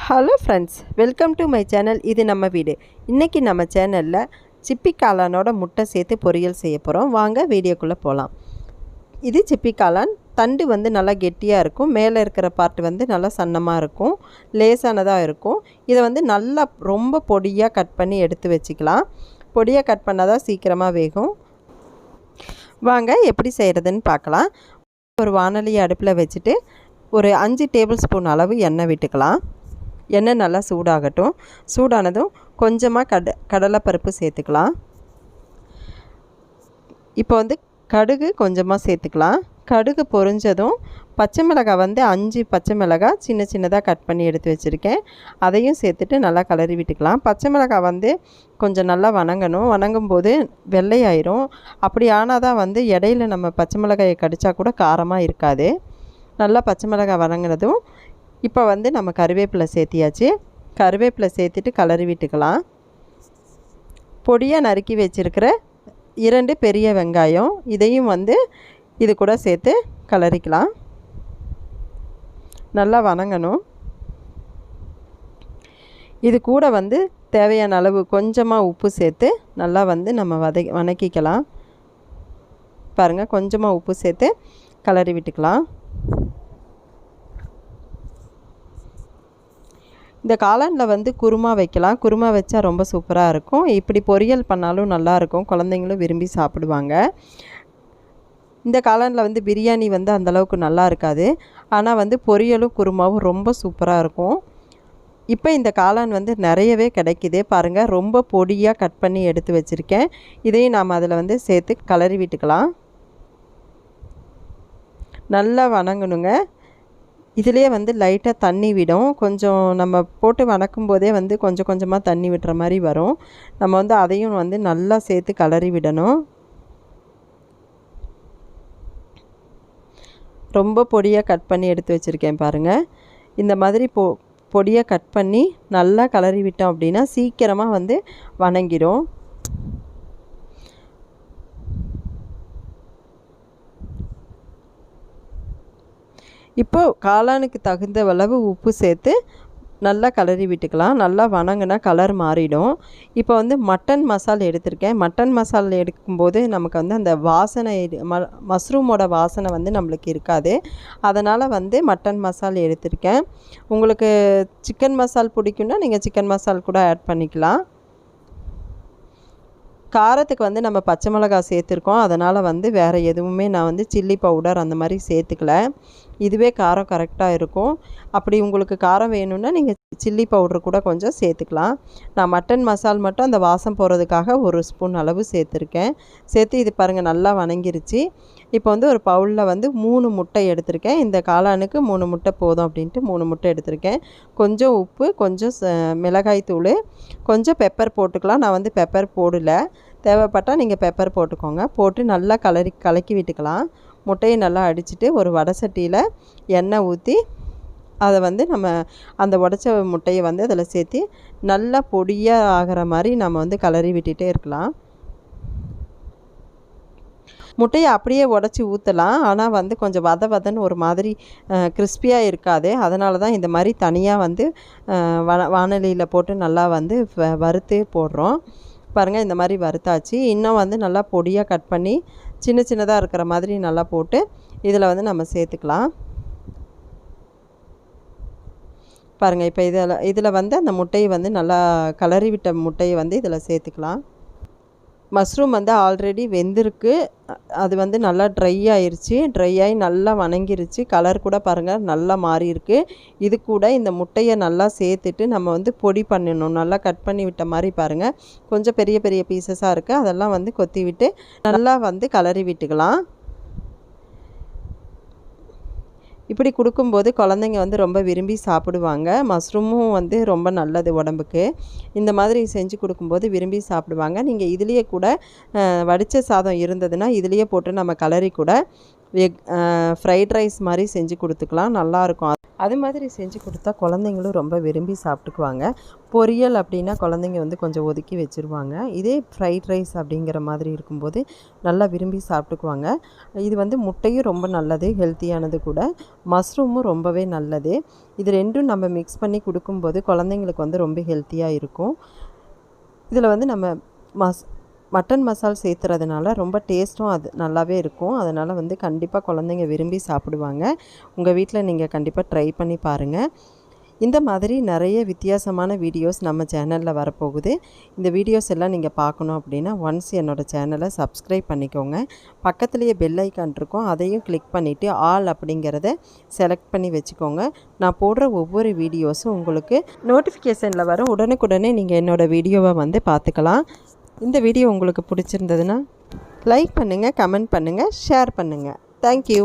Hello friends, welcome to my channel. இது நம்ம வீடு. இன்றைக்கி நம்ம சேனலில் சிப்பி காளானோட முட்டை சேர்த்து பொரியல் செய்ய போகிறோம். வாங்க வீடியோக்குள்ளே போகலாம். இது சிப்பி காளான். தண்டு வந்து நல்லா கெட்டியாக இருக்கும். மேலே இருக்கிற பார்ட் வந்து நல்லா சன்னமாக இருக்கும், லேசானதாக இருக்கும். இதை வந்து நல்லா ரொம்ப பொடியாக கட் பண்ணி எடுத்து வச்சுக்கலாம். பொடியாக கட் பண்ணால் தான் சீக்கிரமாக வேகும். வாங்க எப்படி செய்கிறதுன்னு பார்க்கலாம். ஒரு வாணலியை அடுப்பில் வச்சுட்டு ஒரு 5 டேபிள் ஸ்பூன் அளவு எண்ணெய் விட்டுக்கலாம். எண்ணெய் நல்லா சூடாகட்டும். சூடானதும் கொஞ்சமாக கடலைப்பருப்பு சேர்த்துக்கலாம். இப்போ வந்து கடுகு கொஞ்சமாக சேர்த்துக்கலாம். கடுகு பொரிஞ்சதும் பச்சை மிளகாய் வந்து 5 பச்சை மிளகாய் சின்ன சின்னதாக கட் பண்ணி எடுத்து வச்சுருக்கேன். அதையும் சேர்த்துட்டு நல்லா கிளறி விட்டுக்கலாம். பச்சை மிளகாய் வந்து கொஞ்சம் நல்லா வணங்கணும். வணங்கும் போது வெள்ளையாயிரும். அப்படி ஆனால் தான் வந்து இடையில நம்ம பச்சை மிளகாயை கடித்தா கூட காரமாக இருக்காது. நல்லா பச்சை மிளகாய் வணங்கினதும் இப்போ வந்து நம்ம கருவேப்பிலை சேர்த்தியாச்சு. கருவேப்பிலை சேர்த்துட்டு கிளறி விட்டுக்கலாம். பொடியாக நறுக்கி வச்சுருக்கிற 2 பெரிய வெங்காயம், இதையும் வந்து இது கூட சேர்த்து கிளறிக்கலாம். நல்லா வணங்கணும். இது கூட வந்து தேவையான அளவு கொஞ்சமாக உப்பு சேர்த்து நல்லா வந்து நம்ம வணக்கிக்கலாம். பாருங்கள், கொஞ்சமாக உப்பு சேர்த்து கிளறி விட்டுக்கலாம். இந்த காளானில் வந்து குருமா வைக்கலாம். குருமா வச்சா ரொம்ப சூப்பராக இருக்கும். இப்படி பொரியல் பண்ணாலும் நல்லாயிருக்கும். குழந்தைங்களும் விரும்பி சாப்பிடுவாங்க. இந்த காளானில் வந்து பிரியாணி வந்து அந்தளவுக்கு நல்லா இருக்காது. ஆனால் வந்து பொரியலும் குருமாவும் ரொம்ப சூப்பராக இருக்கும். இப்போ இந்த காளான் வந்து நிறையவே கிடைக்கிது. பாருங்கள், ரொம்ப பொடியாக கட் பண்ணி எடுத்து வச்சுருக்கேன். இதையும் நாம் அதில் வந்து சேர்த்து கிளறி விட்டுக்கலாம். நல்லா வணங்கணுங்க. இதிலே வந்து லைட்டாக தண்ணி விடும். கொஞ்சம் நம்ம போட்டு வணக்கும் போதே வந்து கொஞ்சம் கொஞ்சமாக தண்ணி விடுற மாதிரி வரும். நம்ம வந்து அதையும் வந்து நல்லா சேர்த்து கிளறி விடணும். ரொம்ப பொடியாக கட் பண்ணி எடுத்து வச்சுருக்கேன் பாருங்கள். இந்த மாதிரி பொடியாக கட் பண்ணி நல்லா கிளறி விட்டோம் அப்படின்னா சீக்கிரமாக வந்து வணங்கிடும். இப்போது காளானுக்கு தகுந்த அளவு உப்பு சேர்த்து நல்லா கிளறி விட்டுக்கலாம். நல்லா வணங்கினா கலர் மாறிடும். இப்போ வந்து மட்டன் மசாலா எடுத்திருக்கேன். மட்டன் மசாலா எடுக்கும்போது நமக்கு வந்து அந்த வாசனை மஷ்ரூமோட வாசனை வந்து நம்மளுக்கு இருக்காது. அதனால் வந்து மட்டன் மசாலா எடுத்திருக்கேன். உங்களுக்கு சிக்கன் மசாலா பிடிக்குன்னா நீங்கள் சிக்கன் மசாலா கூட ஆட் பண்ணிக்கலாம். காரத்துக்கு வந்து நம்ம பச்சை மிளகாய் சேர்த்துருக்கோம். அதனால் வந்து வேறு எதுவுமே நான் வந்து சில்லி பவுடர் அந்த மாதிரி சேர்த்துக்கல. இதுவே காரம் கரெக்டாக இருக்கும். அப்படி உங்களுக்கு காரம் வேணும்னா நீங்கள் சில்லி பவுட்ரு கூட கொஞ்சம் சேர்த்துக்கலாம். நான் மட்டன் மசாலா மட்டும் அந்த வாசம் போகிறதுக்காக 1 ஸ்பூன் அளவு சேர்த்துருக்கேன். சேர்த்து இது பாருங்கள் நல்லா வணங்கிருச்சு. இப்போ வந்து ஒரு பவுலில் வந்து 3 முட்டை எடுத்திருக்கேன். இந்த காளானுக்கு 3 முட்டை போதும் அப்படின்ட்டு 3 முட்டை எடுத்திருக்கேன். கொஞ்சம் உப்பு, கொஞ்சம் மிளகாய் தூள், கொஞ்சம் பெப்பர் போட்டுக்கலாம். நான் வந்து பெப்பர் போடல. தேவைப்பட்டால் நீங்கள் பெப்பர் போட்டுக்கோங்க. போட்டு நல்லா கலக்கி விட்டுக்கலாம். முட்டையை நல்லா அடிச்சுட்டு ஒரு வடை சட்டியில் எண்ணெய் ஊற்றி அதை வந்து நம்ம அந்த உடச்ச முட்டையை வந்து அதில் சேர்த்து நல்லா பொடியாக ஆகிற மாதிரி நம்ம வந்து கிளறி விட்டுட்டே இருக்கலாம். முட்டையை அப்படியே உடச்சி ஊற்றலாம். ஆனால் வந்து கொஞ்சம் வதன்னு ஒரு மாதிரி கிறிஸ்பியாக இருக்காது. அதனால தான் இந்த மாதிரி தனியாக வந்து வாணலியில் போட்டு நல்லா வந்து வறுத்து போடுறோம். பாருங்கள், இந்த மாதிரி வறுத்தாச்சு. இன்னும் வந்து நல்லா பொடியாக கட் பண்ணி சின்ன சின்னதாக இருக்கிற மாதிரி நல்லா போட்டு இதில் வந்து நம்ம சேர்த்துக்கலாம். பாருங்கள், இப்போ இதில் வந்து அந்த முட்டையை வந்து நல்லா கிளறி விட்ட முட்டையை வந்து இதில் சேர்த்துக்கலாம். மஷ்ரூம் வந்து ஆல்ரெடி வெந்திருக்கு. அது வந்து நல்லா ட்ரை ஆயிடுச்சு. ட்ரை ஆகி நல்லா வணங்கிருச்சு. கலர் கூட பாருங்கள் நல்லா மாறி இருக்கு. இது கூட இந்த முட்டையை நல்லா சேர்த்துட்டு நம்ம வந்து பொடி பண்ணணும். நல்லா கட் பண்ணி விட்ட மாதிரி பாருங்கள் கொஞ்சம் பெரிய பெரிய பீசஸாக இருக்குது. அதெல்லாம் வந்து கொத்தி விட்டு நல்லா வந்து கிளறி விட்டுக்கலாம். இப்படி கொடுக்கும்போது குழந்தைங்க வந்து ரொம்ப விரும்பி சாப்பிடுவாங்க. மஷ்ரூமும் வந்து ரொம்ப நல்லது உடம்புக்கு. இந்த மாதிரி செஞ்சு கொடுக்கும்போது விரும்பி சாப்பிடுவாங்க. நீங்கள் இதுலேயே கூட வடித்த சாதம் இருந்ததுன்னா இதுலேயே போட்டு நம்ம கிளறி கூட ஃப்ரைட் ரைஸ் மாதிரி செஞ்சு கொடுத்துக்கலாம், நல்லாயிருக்கும். அது மாதிரி செஞ்சு கொடுத்தா குழந்தைங்களும் ரொம்ப விரும்பி சாப்பிட்டுக்குவாங்க. பொரியல் அப்படின்னா குழந்தைங்க வந்து கொஞ்சம் ஒதுக்கி வச்சுருவாங்க. இதே ஃப்ரைட் ரைஸ் அப்படிங்கிற மாதிரி இருக்கும்போது நல்லா விரும்பி சாப்பிட்டுக்குவாங்க. இது வந்து முட்டையும் ரொம்ப நல்லது, ஹெல்த்தியானது கூட. மஷ்ரூமும் ரொம்பவே நல்லது. இது ரெண்டும் நம்ம மிக்ஸ் பண்ணி கொடுக்கும்போது குழந்தைங்களுக்கு வந்து ரொம்ப ஹெல்த்தியாக இருக்கும். இதில் வந்து நம்ம மட்டன் மசால் சேர்த்துறதுனால ரொம்ப டேஸ்ட்டும் அது நல்லாவே இருக்கும். அதனால் வந்து கண்டிப்பாக குழந்தைங்க விரும்பி சாப்பிடுவாங்க. உங்கள் வீட்டில் நீங்கள் கண்டிப்பாக ட்ரை பண்ணி பாருங்கள். இந்த மாதிரி நிறைய வித்தியாசமான வீடியோஸ் நம்ம சேனலில் வரப்போகுது. இந்த வீடியோஸ் எல்லாம் நீங்கள் பார்க்கணும் அப்படின்னா ஒன்ஸ் என்னோடய சேனலை சப்ஸ்கிரைப் பண்ணிக்கோங்க. பக்கத்துலேயே பெல் ஐக்கான் இருக்கும், அதையும் கிளிக் பண்ணிவிட்டு ஆல் அப்படிங்கிறத செலக்ட் பண்ணி வச்சுக்கோங்க. நான் போடுற ஒவ்வொரு வீடியோஸும் உங்களுக்கு நோட்டிஃபிகேஷனில் வரும். உடனுக்குடனே நீங்கள் என்னோடய வீடியோவை வந்து பார்த்துக்கலாம். இந்த வீடியோ உங்களுக்கு பிடிச்சிருந்ததுன்னா லைக் பண்ணுங்கள், கமெண்ட் பண்ணுங்கள், ஷேர் பண்ணுங்கள். தேங்க்யூ.